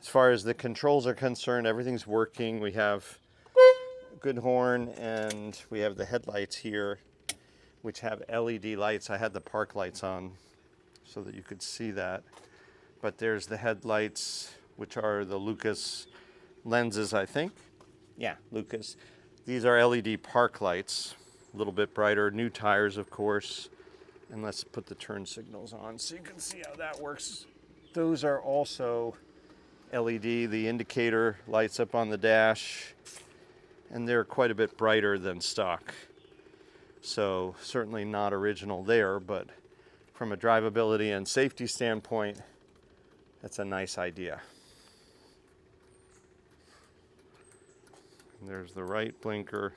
far as the controls are concerned, everything's working. We have good horn, and we have the headlights here, which have LED lights. I had the park lights on so that you could see that. But there's the headlights, which are the Lucas lenses, I think. Yeah, Lucas. These are LED park lights, a little bit brighter. New tires, of course. And let's put the turn signals on so you can see how that works. Those are also LED. The indicator lights up on the dash, and they're quite a bit brighter than stock. So certainly not original there, but from a drivability and safety standpoint, that's a nice idea. And there's the right blinker.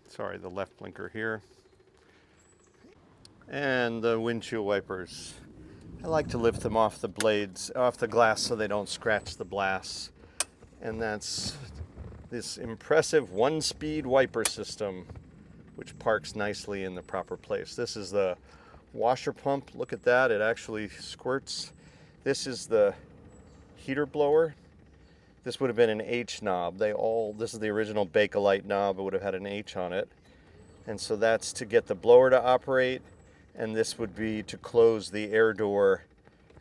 Sorry, the left blinker here. And the windshield wipers. I like to lift them off the blades, off the glass, so they don't scratch the glass. And that's this impressive one-speed wiper system, which parks nicely in the proper place. This is the washer pump. Look at that, it actually squirts. This is the heater blower. This would have been an H knob. This is the original Bakelite knob. It would have had an H on it. And so that's to get the blower to operate, and this would be to close the air door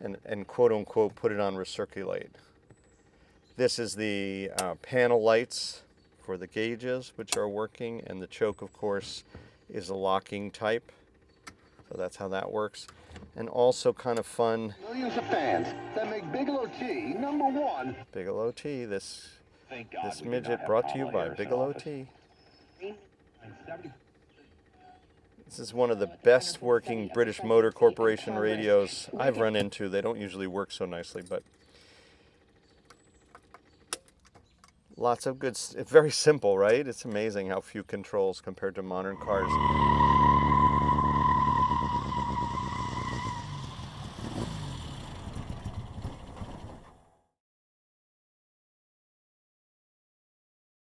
and quote unquote put it on recirculate. This is the panel lights for the gauges, which are working, and the choke, of course, is a locking type. So that's how that works. And also kind of fun. Millions of fans that make Bigelow Tea #1. Bigelow Tea, this midget brought to you by Bigelow Tea. This is one of the best working British Motor Corporation radios I've run into. They don't usually work so nicely, but lots of good, it's very simple, right? It's amazing how few controls compared to modern cars.